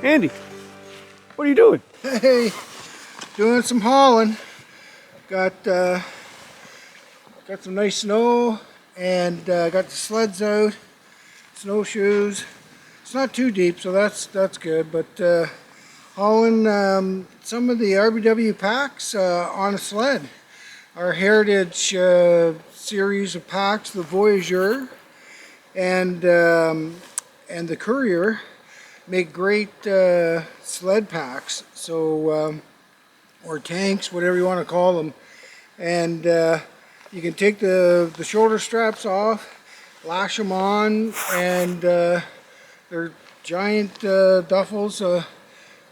Andy, what are you doing? Hey, doing some hauling. Got some nice snow and got the sleds out, snowshoes. It's not too deep, so that's good. But hauling some of the RBW packs on a sled. Our heritage series of packs, the Voyageur and the Coureur, make great sled packs. So or tanks, whatever you want to call them. And you can take the shoulder straps off, lash them on, and they're giant duffels,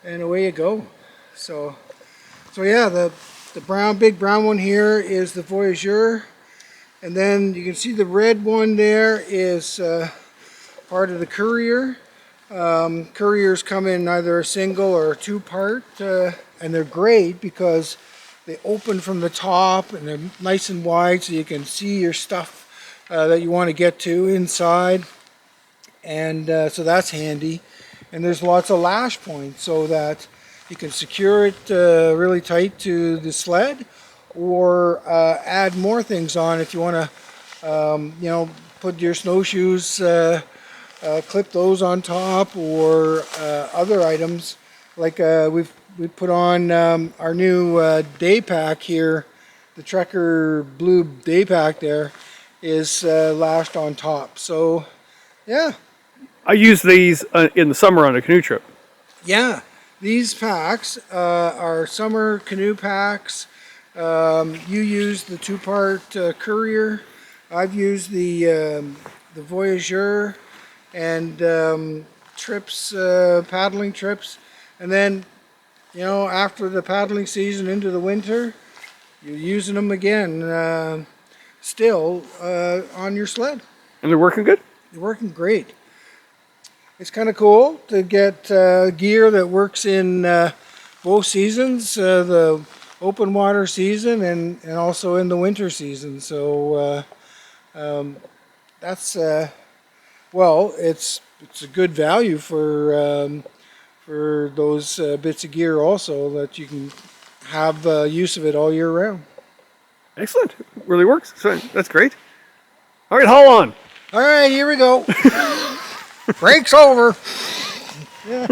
and away you go. So yeah, the big brown one here is the Voyageur, and then you can see the red one there is part of the Coureur. Couriers come in either a single or a two-part, and they're great because they open from the top and they're nice and wide, so you can see your stuff that you want to get to inside, and so that's handy. And there's lots of lash points so that you can secure it really tight to the sled, or add more things on if you want to, put your snowshoes, clip those on top, or other items like we put on our new day pack here. The Trekker blue day pack there is lashed on top. So yeah, I use these in the summer on a canoe trip. yeah, these packs are summer canoe packs. You use the two-part Coureur. I've used the Voyageur and trips, paddling trips, and then after the paddling season into the winter, you're using them again still on your sled. And they're working good? They're working great. It's kind of cool to get gear that works in both seasons, the open water season and also in the winter season. So that's well, it's a good value for those bits of gear also, that you can have use of it all year round. Excellent. Really works. So that's great. All right, haul on. All right, here we go. Break's over. Yeah.